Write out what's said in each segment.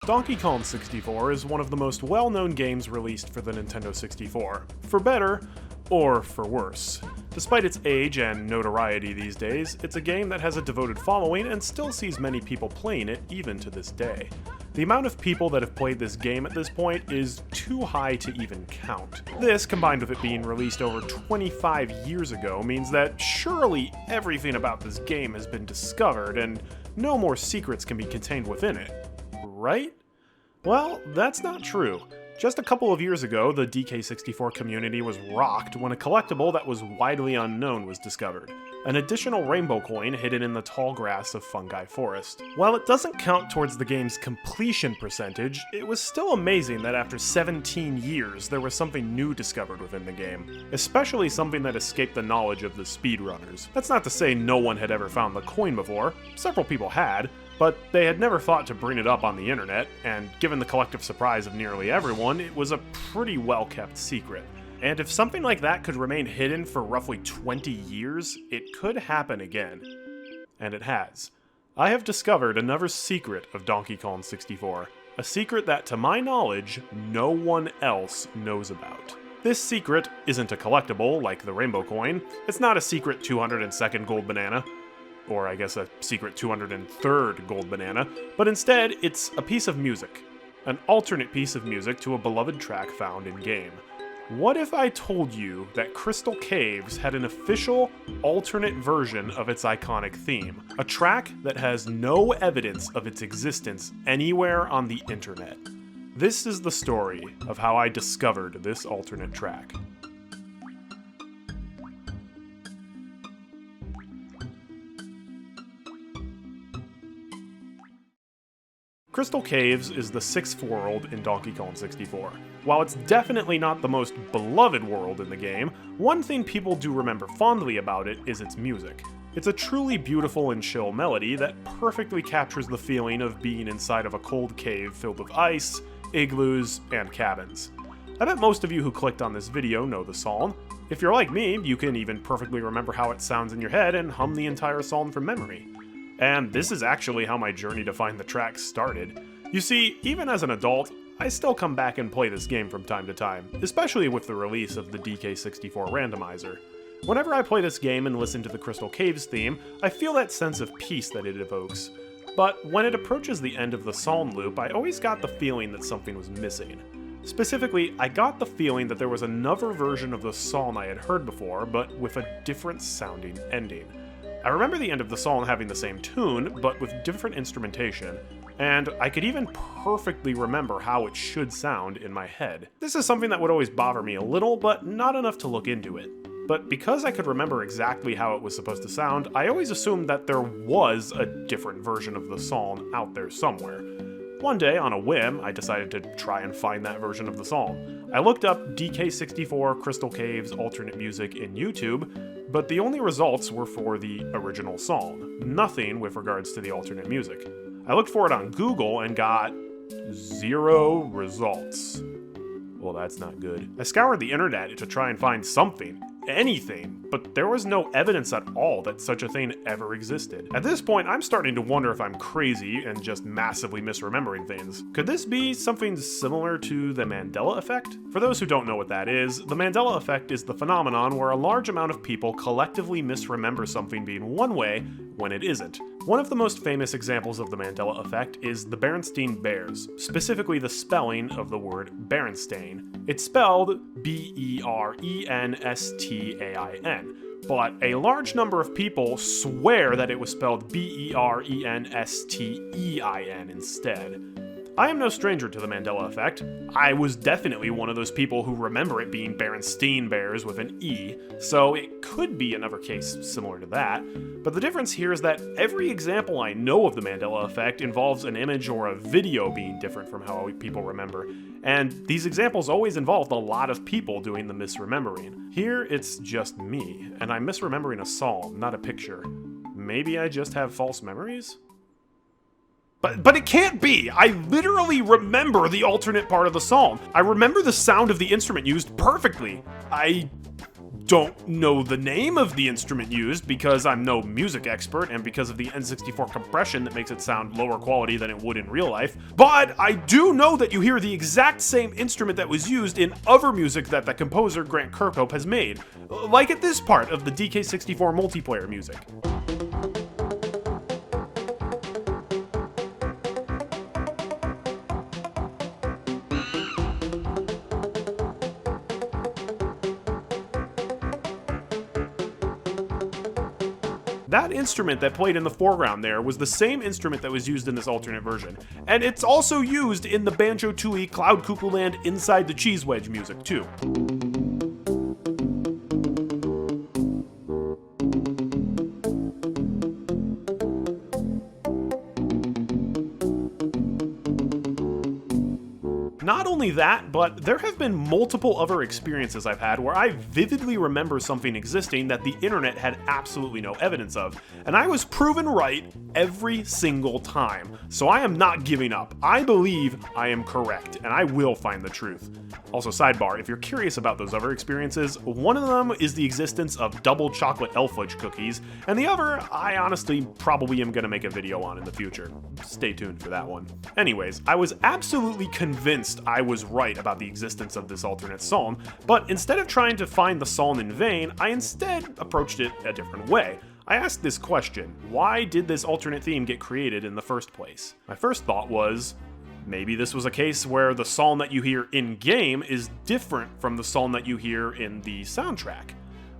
Donkey Kong 64 is one of the most well-known games released for the Nintendo 64, for better or for worse. Despite its age and notoriety these days, it's a game that has a devoted following and still sees many people playing it even to this day. The amount of people that have played this game at this point is too high to even count. This, combined with it being released over 25 years ago, means that surely everything about this game has been discovered and no more secrets can be contained within it. Right? Well, that's not true. Just a couple of years ago, the DK64 community was rocked when a collectible that was widely unknown was discovered. An additional rainbow coin hidden in the tall grass of Fungi Forest. While it doesn't count towards the game's completion percentage, it was still amazing that after 17 years there was something new discovered within the game, especially something that escaped the knowledge of the speedrunners. That's not to say no one had ever found the coin before, several people had, but they had never thought to bring it up on the internet, and given the collective surprise of nearly everyone, it was a pretty well-kept secret. And if something like that could remain hidden for roughly 20 years, it could happen again. And it has. I have discovered another secret of Donkey Kong 64, a secret that, to my knowledge, no one else knows about. This secret isn't a collectible like the rainbow coin, it's not a secret 202nd gold banana, or I guess a secret 203rd gold banana, but instead it's a piece of music. An alternate piece of music to a beloved track found in-game. What if I told you that Crystal Caves had an official, alternate version of its iconic theme? A track that has no evidence of its existence anywhere on the internet. This is the story of how I discovered this alternate track. Crystal Caves is the sixth world in Donkey Kong 64. While it's definitely not the most beloved world in the game, one thing people do remember fondly about it is its music. It's a truly beautiful and chill melody that perfectly captures the feeling of being inside of a cold cave filled with ice, igloos, and cabins. I bet most of you who clicked on this video know the song. If you're like me, you can even perfectly remember how it sounds in your head and hum the entire song from memory. And this is actually how my journey to find the track started. You see, even as an adult, I still come back and play this game from time to time, especially with the release of the DK64 randomizer. Whenever I play this game and listen to the Crystal Caves theme, I feel that sense of peace that it evokes. But when it approaches the end of the song loop, I always got the feeling that something was missing. Specifically, I got the feeling that there was another version of the song I had heard before, but with a different sounding ending. I remember the end of the song having the same tune, but with different instrumentation, and I could even perfectly remember how it should sound in my head. This is something that would always bother me a little, but not enough to look into it. But because I could remember exactly how it was supposed to sound, I always assumed that there was a different version of the song out there somewhere. One day, on a whim, I decided to try and find that version of the song. I looked up DK64 Crystal Caves alternate music in YouTube, but the only results were for the original song, nothing with regards to the alternate music. I looked for it on Google and got 0 results. Well, that's not good. I scoured the internet to try and find something, anything, but there was no evidence at all that such a thing ever existed. At this point, I'm starting to wonder if I'm crazy and just massively misremembering things. Could this be something similar to the Mandela effect? For those who don't know what that is, the Mandela effect is the phenomenon where a large amount of people collectively misremember something being one way when it isn't. One of the most famous examples of the Mandela effect is the Berenstain Bears, specifically the spelling of the word Berenstain. It's spelled B-E-R-E-N-S-T-A-I-N, but a large number of people swear that it was spelled B-E-R-E-N-S-T-E-I-N instead. I am no stranger to the Mandela effect. I was definitely one of those people who remember it being Berenstain Bears with an E, so it could be another case similar to that. But the difference here is that every example I know of the Mandela effect involves an image or a video being different from how people remember, and these examples always involved a lot of people doing the misremembering. Here, it's just me, and I'm misremembering a song, not a picture. Maybe I just have false memories? But it can't be! I literally remember the alternate part of the song. I remember the sound of the instrument used perfectly. I don't know the name of the instrument used because I'm no music expert and because of the N64 compression that makes it sound lower quality than it would in real life, but I do know that you hear the exact same instrument that was used in other music that the composer Grant Kirkhope has made, like at this part of the DK64 multiplayer music. That instrument that played in the foreground there was the same instrument that was used in this alternate version, and it's also used in the Banjo-Tooie Cloud Cuckoo Land Inside the Cheese Wedge music too. Not only that, but there have been multiple other experiences I've had where I vividly remember something existing that the internet had absolutely no evidence of, and I was proven right every single time. So I am not giving up. I believe I am correct, and I will find the truth. Also, sidebar, if you're curious about those other experiences, one of them is the existence of double chocolate elf fudge cookies, and the other, I honestly probably am gonna make a video on in the future. Stay tuned for that one. Anyways, I was absolutely convinced I was right about the existence of this alternate psalm, but instead of trying to find the psalm in vain, I instead approached it a different way. I asked this question: why did this alternate theme get created in the first place? My first thought was, maybe this was a case where the psalm that you hear in-game is different from the psalm that you hear in the soundtrack.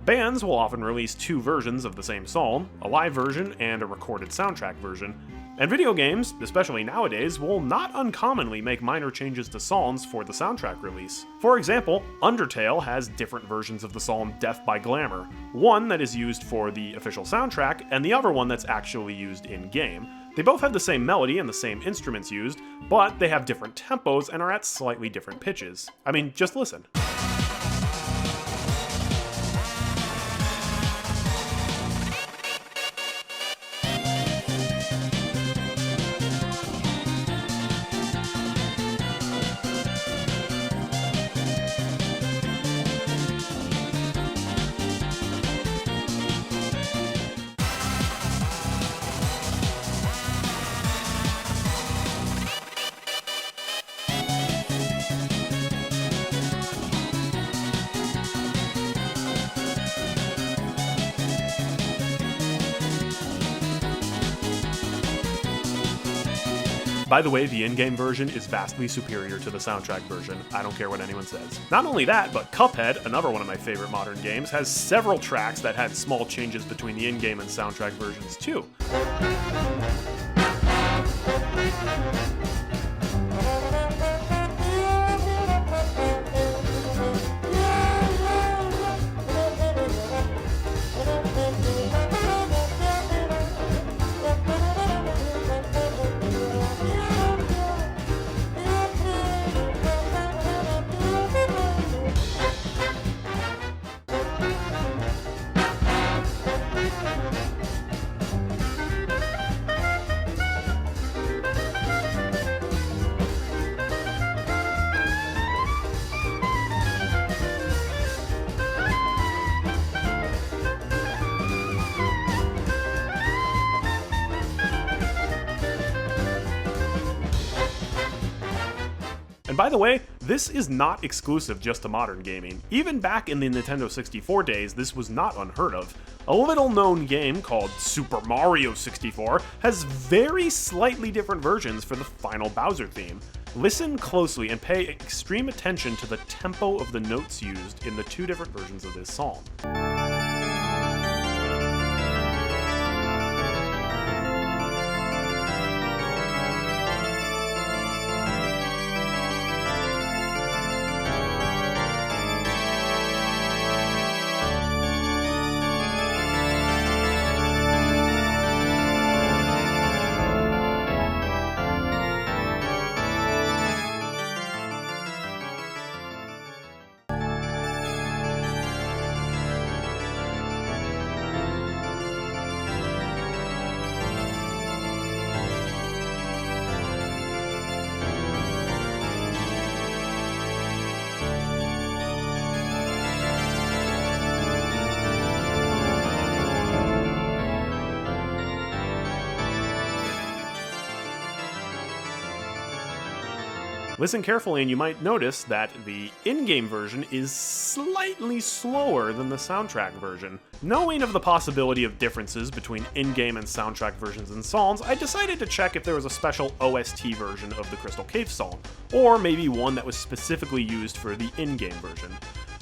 Bands will often release two versions of the same psalm, a live version and a recorded soundtrack version, and video games, especially nowadays, will not uncommonly make minor changes to psalms for the soundtrack release. For example, Undertale has different versions of the psalm Death by Glamour, one that is used for the official soundtrack and the other one that's actually used in-game. They both have the same melody and the same instruments used, but they have different tempos and are at slightly different pitches. I mean, just listen. By the way, the in-game version is vastly superior to the soundtrack version. I don't care what anyone says. Not only that, but Cuphead, another one of my favorite modern games, has several tracks that had small changes between the in-game and soundtrack versions too. And by the way, this is not exclusive just to modern gaming. Even back in the Nintendo 64 days, this was not unheard of. A little-known game called Super Mario 64 has very slightly different versions for the final Bowser theme. Listen closely and pay extreme attention to the tempo of the notes used in the two different versions of this song. Listen carefully and you might notice that the in-game version is slightly slower than the soundtrack version. Knowing of the possibility of differences between in-game and soundtrack versions in songs, I decided to check if there was a special OST version of the Crystal Cave song, or maybe one that was specifically used for the in-game version.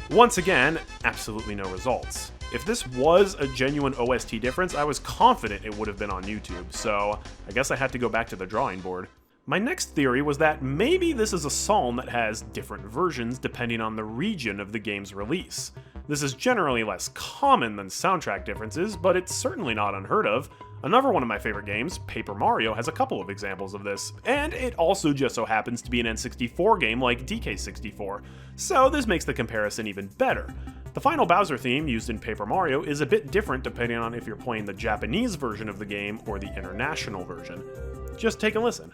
Once again, absolutely no results. If this was a genuine OST difference, I was confident it would have been on YouTube, so I guess I had to go back to the drawing board. My next theory was that maybe this is a song that has different versions depending on the region of the game's release. This is generally less common than soundtrack differences, but it's certainly not unheard of. Another one of my favorite games, Paper Mario, has a couple of examples of this, and it also just so happens to be an N64 game like DK64, so this makes the comparison even better. The final Bowser theme used in Paper Mario is a bit different depending on if you're playing the Japanese version of the game or the international version. Just take a listen.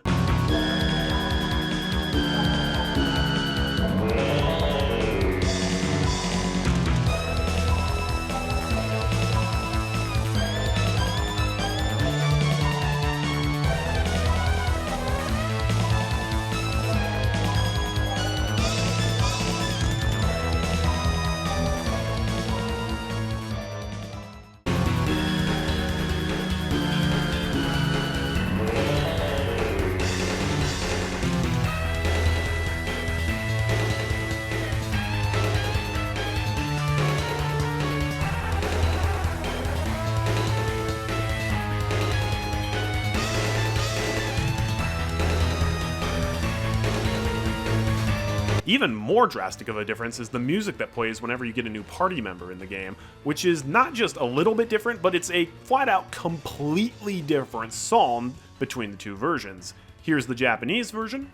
Even more drastic of a difference is the music that plays whenever you get a new party member in the game, which is not just a little bit different, but it's a flat-out completely different song between the two versions. Here's the Japanese version.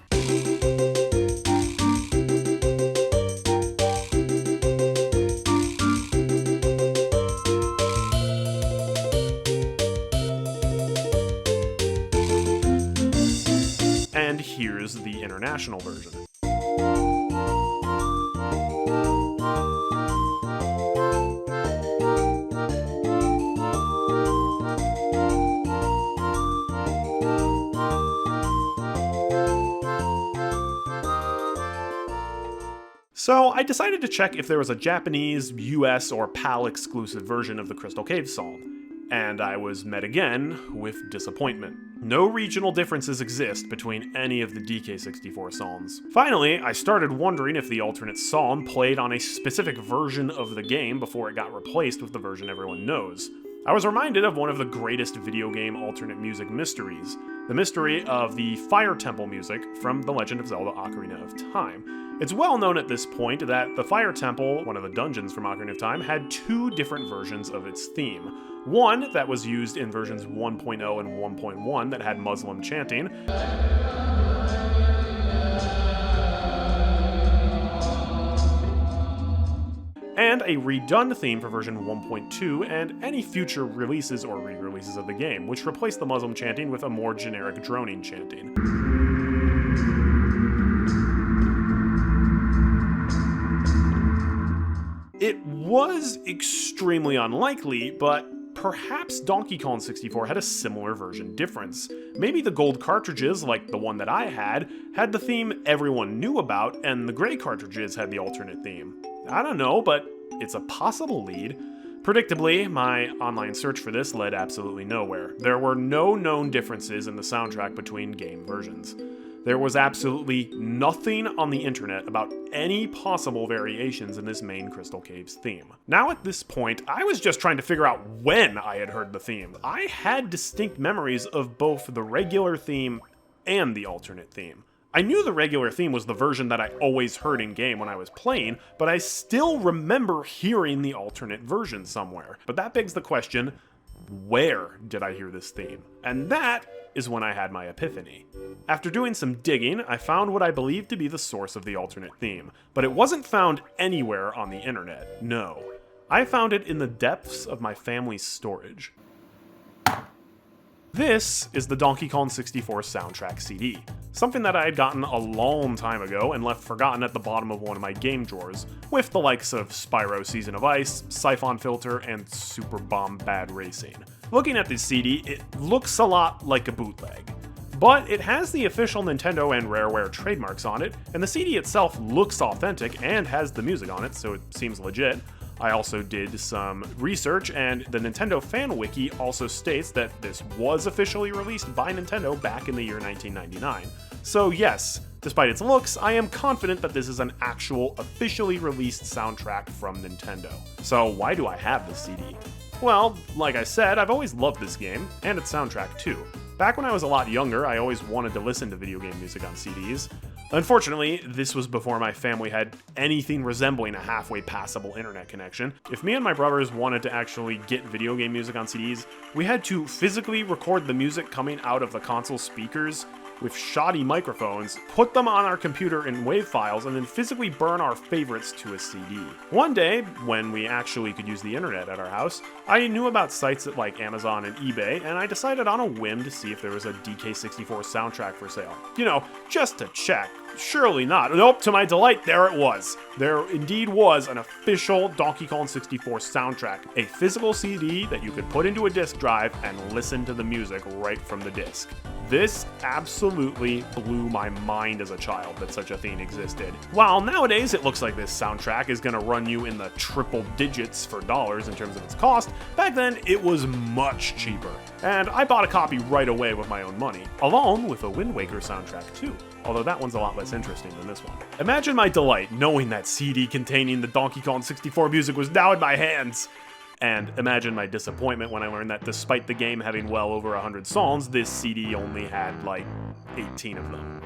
And here's the international version. So I decided to check if there was a Japanese, US, or PAL exclusive version of the Crystal Cave song, and I was met again with disappointment. No regional differences exist between any of the DK64 songs. Finally, I started wondering if the alternate song played on a specific version of the game before it got replaced with the version everyone knows. I was reminded of one of the greatest video game alternate music mysteries, the mystery of the Fire Temple music from The Legend of Zelda: Ocarina of Time. It's well known at this point that the Fire Temple, one of the dungeons from Ocarina of Time, had two different versions of its theme. One that was used in versions 1.0 and 1.1 that had Muslim chanting, and a redone theme for version 1.2 and any future releases or re-releases of the game, which replaced the Muslim chanting with a more generic droning chanting. It was extremely unlikely, but perhaps Donkey Kong 64 had a similar version difference. Maybe the gold cartridges, like the one that I had the theme everyone knew about, and the gray cartridges had the alternate theme. I don't know, but it's a possible lead. Predictably, my online search for this led absolutely nowhere. There were no known differences in the soundtrack between game versions. There was absolutely nothing on the internet about any possible variations in this main Crystal Caves theme. Now at this point, I was just trying to figure out when I had heard the theme. I had distinct memories of both the regular theme and the alternate theme. I knew the regular theme was the version that I always heard in-game when I was playing, but I still remember hearing the alternate version somewhere. But that begs the question, where did I hear this theme? And that is when I had my epiphany. After doing some digging, I found what I believe to be the source of the alternate theme, but it wasn't found anywhere on the internet, no. I found it in the depths of my family's storage. This is the Donkey Kong 64 soundtrack CD, something that I had gotten a long time ago and left forgotten at the bottom of one of my game drawers, with the likes of Spyro Season of Ice, Siphon Filter, and Super Bomb Bad Racing. Looking at this CD, it looks a lot like a bootleg. but it has the official Nintendo and Rareware trademarks on it, and the CD itself looks authentic and has the music on it, so it seems legit. I also did some research, and the Nintendo Fan Wiki also states that this was officially released by Nintendo back in the year 1999. So yes, despite its looks, I am confident that this is an actual officially released soundtrack from Nintendo. So why do I have this CD? Well, like I said, I've always loved this game, and its soundtrack too. Back when I was a lot younger, I always wanted to listen to video game music on CDs. Unfortunately, this was before my family had anything resembling a halfway passable internet connection. If me and my brothers wanted to actually get video game music on CDs, we had to physically record the music coming out of the console speakers with shoddy microphones, put them on our computer in WAV files, and then physically burn our favorites to a CD. One day, when we actually could use the internet at our house, I knew about sites like Amazon and eBay, and I decided on a whim to see if there was a DK64 soundtrack for sale. You know, just to check. Surely not. Nope, to my delight, there it was. There indeed was an official Donkey Kong 64 soundtrack, a physical CD that you could put into a disc drive and listen to the music right from the disc. This absolutely blew my mind as a child that such a thing existed. While nowadays it looks like this soundtrack is gonna run you in the triple digits for dollars in terms of its cost, back then it was much cheaper. And I bought a copy right away with my own money, along with a Wind Waker soundtrack too, although that one's a lot less interesting than this one. Imagine my delight knowing that CD containing the Donkey Kong 64 music was now in my hands. And imagine my disappointment when I learned that despite the game having well over 100 songs, this CD only had like 18 of them,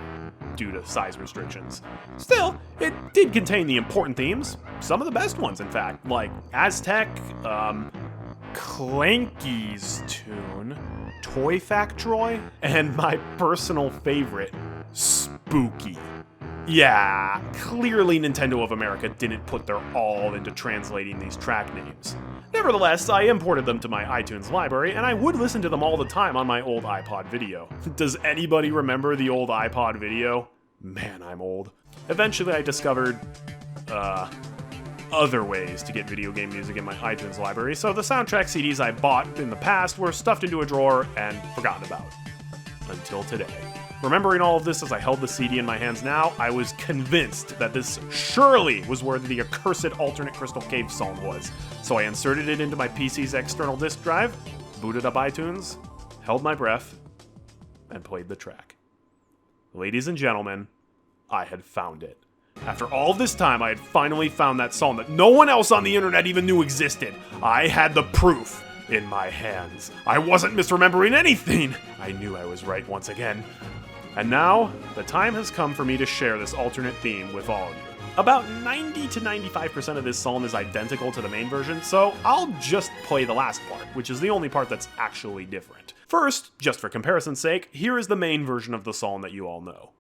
due to size restrictions. Still, it did contain the important themes, some of the best ones in fact, like Aztec, Clanky's Tune, Toy Factroy, and my personal favorite, Spooky. Yeah, clearly Nintendo of America didn't put their all into translating these track names. Nevertheless, I imported them to my iTunes library, and I would listen to them all the time on my old iPod Video. Does anybody remember the old iPod Video? Man, I'm old. Eventually I discovered, other ways to get video game music in my iTunes library, so the soundtrack CDs I bought in the past were stuffed into a drawer and forgotten about. Until today. Remembering all of this as I held the CD in my hands now, I was convinced that this surely was where the accursed alternate Crystal Cave song was. So I inserted it into my PC's external disk drive, booted up iTunes, held my breath, and played the track. Ladies and gentlemen, I had found it. After all of this time, I had finally found that song that no one else on the internet even knew existed. I had the proof in my hands. I wasn't misremembering anything. I knew I was right once again. And now, the time has come for me to share this alternate theme with all of you. About 90 to 95% of this song is identical to the main version, so I'll just play the last part, which is the only part that's actually different. First, just for comparison's sake, here is the main version of the song that you all know.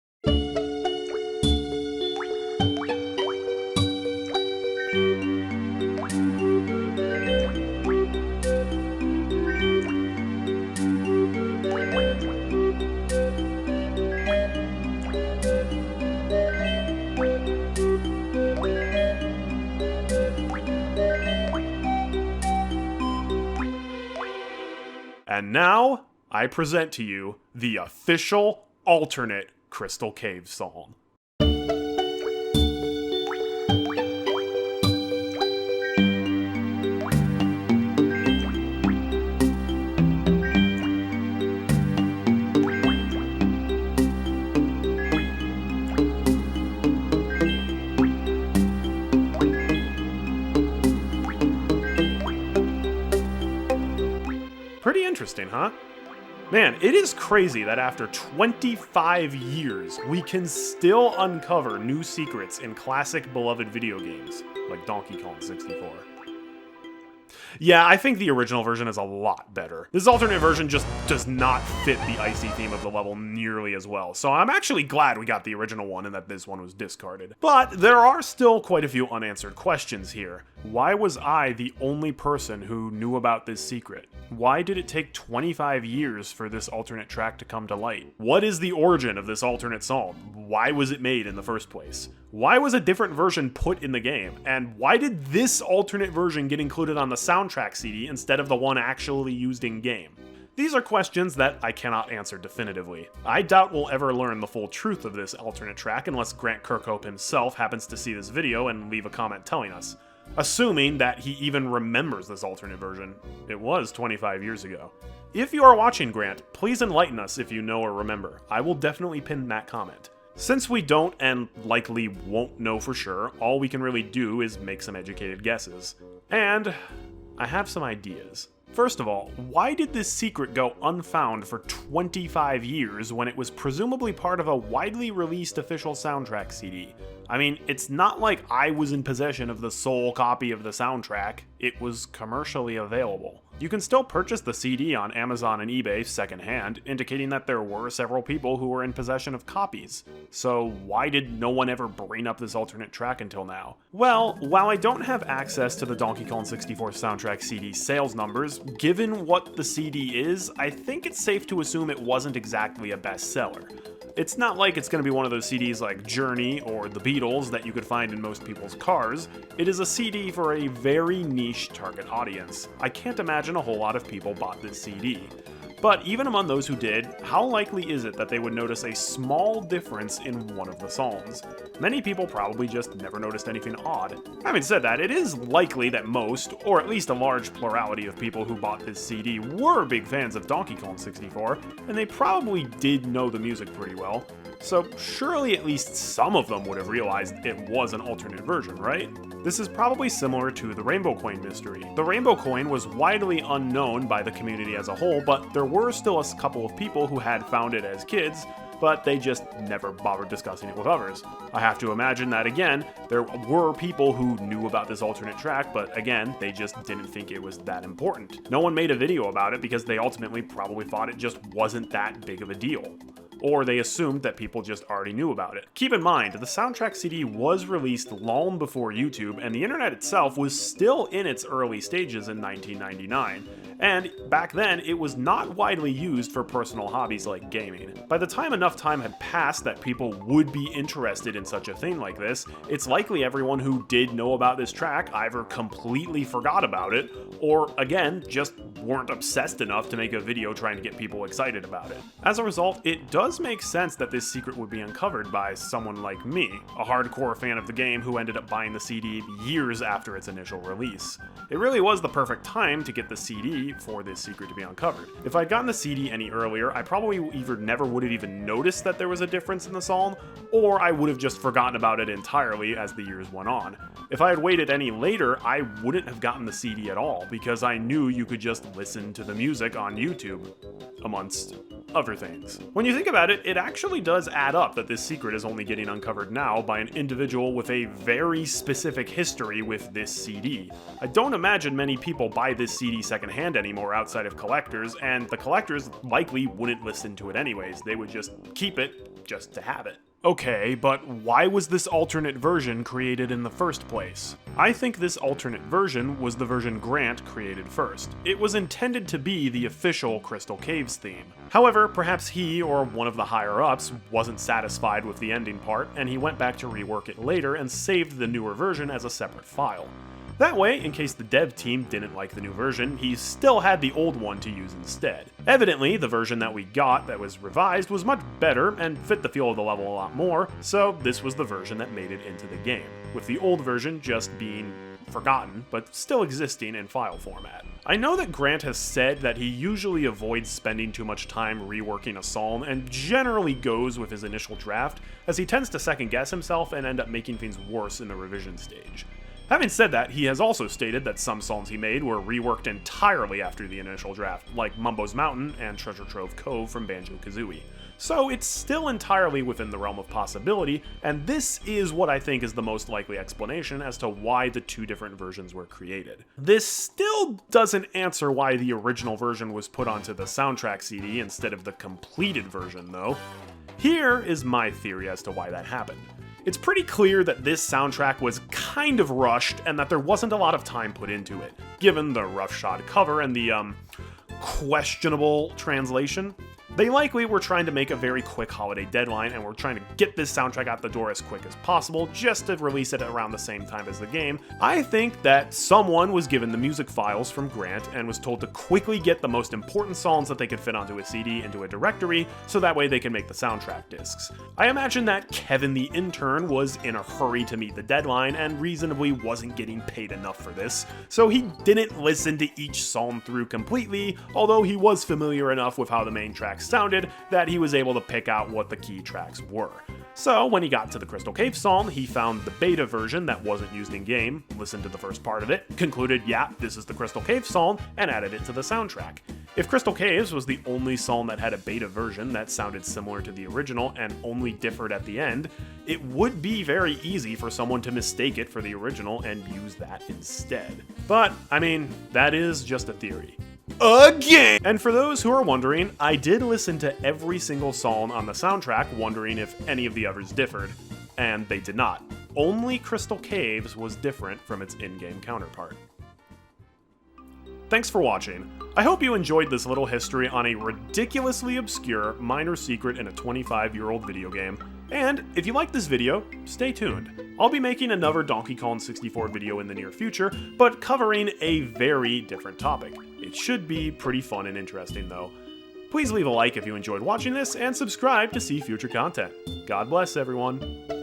And now, I present to you the official alternate Crystal Cave song. Pretty interesting, huh? Man, it is crazy that after 25 years, we can still uncover new secrets in classic beloved video games, like Donkey Kong 64. Yeah, I think the original version is a lot better. This alternate version just does not fit the icy theme of the level nearly as well, so I'm actually glad we got the original one and that this one was discarded. But there are still quite a few unanswered questions here. Why was I the only person who knew about this secret? Why did it take 25 years for this alternate track to come to light? What is the origin of this alternate song? Why was it made in the first place? Why was a different version put in the game? And why did this alternate version get included on the soundtrack CD instead of the one actually used in game? These are questions that I cannot answer definitively. I doubt we'll ever learn the full truth of this alternate track unless Grant Kirkhope himself happens to see this video and leave a comment telling us. Assuming that he even remembers this alternate version. It was 25 years ago. If you are watching, Grant, please enlighten us if you know or remember. I will definitely pin that comment. Since we don't and likely won't know for sure, all we can really do is make some educated guesses. And I have some ideas. First of all, why did this secret go unfound for 25 years when it was presumably part of a widely released official soundtrack CD? I mean, it's not like I was in possession of the sole copy of the soundtrack. It was commercially available. You can still purchase the CD on Amazon and eBay secondhand, indicating that there were several people who were in possession of copies. So why did no one ever bring up this alternate track until now? Well, while I don't have access to the Donkey Kong 64 soundtrack CD sales numbers, given what the CD is, I think it's safe to assume it wasn't exactly a bestseller. It's not like it's going to be one of those CDs like Journey or The Beatles that you could find in most people's cars. It is a CD for a very niche target audience. I can't imagine a whole lot of people bought this CD. But even among those who did, how likely is it that they would notice a small difference in one of the songs? Many people probably just never noticed anything odd. Having said that, it is likely that most, or at least a large plurality of people who bought this CD were big fans of Donkey Kong 64, and they probably did know the music pretty well. So surely at least some of them would have realized it was an alternate version, right? This is probably similar to the Rainbow Coin mystery. The Rainbow Coin was widely unknown by the community as a whole, but there were still a couple of people who had found it as kids, but they just never bothered discussing it with others. I have to imagine that, again, there were people who knew about this alternate track, but again, they just didn't think it was that important. No one made a video about it because they ultimately probably thought it just wasn't that big of a deal. Or they assumed that people just already knew about it. Keep in mind, the soundtrack CD was released long before YouTube, and the internet itself was still in its early stages in 1999. And back then, it was not widely used for personal hobbies like gaming. By the time enough time had passed that people would be interested in such a thing like this, it's likely everyone who did know about this track either completely forgot about it, or again, just weren't obsessed enough to make a video trying to get people excited about it. As a result, it does make sense that this secret would be uncovered by someone like me, a hardcore fan of the game who ended up buying the CD years after its initial release. It really was the perfect time to get the CD for this secret to be uncovered. If I'd gotten the CD any earlier, I probably either never would have even noticed that there was a difference in the song, or I would have just forgotten about it entirely as the years went on. If I had waited any later, I wouldn't have gotten the CD at all, because I knew you could just listen to the music on YouTube, amongst other things. When you think about it, it actually does add up that this secret is only getting uncovered now by an individual with a very specific history with this CD. I don't imagine many people buy this CD secondhand anymore outside of collectors, and the collectors likely wouldn't listen to it anyways. They would just keep it just to have it. Okay, but why was this alternate version created in the first place? I think this alternate version was the version Grant created first. It was intended to be the official Crystal Caves theme. However, perhaps he or one of the higher-ups wasn't satisfied with the ending part, and he went back to rework it later and saved the newer version as a separate file. That way, in case the dev team didn't like the new version, he still had the old one to use instead. Evidently, the version that we got that was revised was much better and fit the feel of the level a lot more, so this was the version that made it into the game, with the old version just being forgotten, but still existing in file format. I know that Grant has said that he usually avoids spending too much time reworking a psalm and generally goes with his initial draft, as he tends to second guess himself and end up making things worse in the revision stage. Having said that, he has also stated that some songs he made were reworked entirely after the initial draft, like Mumbo's Mountain and Treasure Trove Cove from Banjo-Kazooie. So it's still entirely within the realm of possibility, and this is what I think is the most likely explanation as to why the two different versions were created. This still doesn't answer why the original version was put onto the soundtrack CD instead of the completed version, though. Here is my theory as to why that happened. It's pretty clear that this soundtrack was kind of rushed and that there wasn't a lot of time put into it, given the roughshod cover and the, questionable translation. They likely were trying to make a very quick holiday deadline and were trying to get this soundtrack out the door as quick as possible just to release it around the same time as the game. I think that someone was given the music files from Grant and was told to quickly get the most important songs that they could fit onto a CD into a directory so that way they can make the soundtrack discs. I imagine that Kevin the intern was in a hurry to meet the deadline and reasonably wasn't getting paid enough for this, so he didn't listen to each song through completely, although he was familiar enough with how the main track sounded that he was able to pick out what the key tracks were. So when he got to the Crystal Cave song, he found the beta version that wasn't used in game, listened to the first part of it, concluded, yeah, this is the Crystal Cave song, and added it to the soundtrack. If Crystal Caves was the only song that had a beta version that sounded similar to the original and only differed at the end, it would be very easy for someone to mistake it for the original and use that instead. But, I mean, that is just a theory. Again! And for those who are wondering, I did listen to every single song on the soundtrack, wondering if any of the others differed, and they did not. Only Crystal Caves was different from its in-game counterpart. Thanks for watching. I hope you enjoyed this little history on a ridiculously obscure minor secret in a 25-year-old video game. And if you like this video, stay tuned. I'll be making another Donkey Kong 64 video in the near future, but covering a very different topic. It should be pretty fun and interesting though. Please leave a like if you enjoyed watching this, and subscribe to see future content. God bless everyone.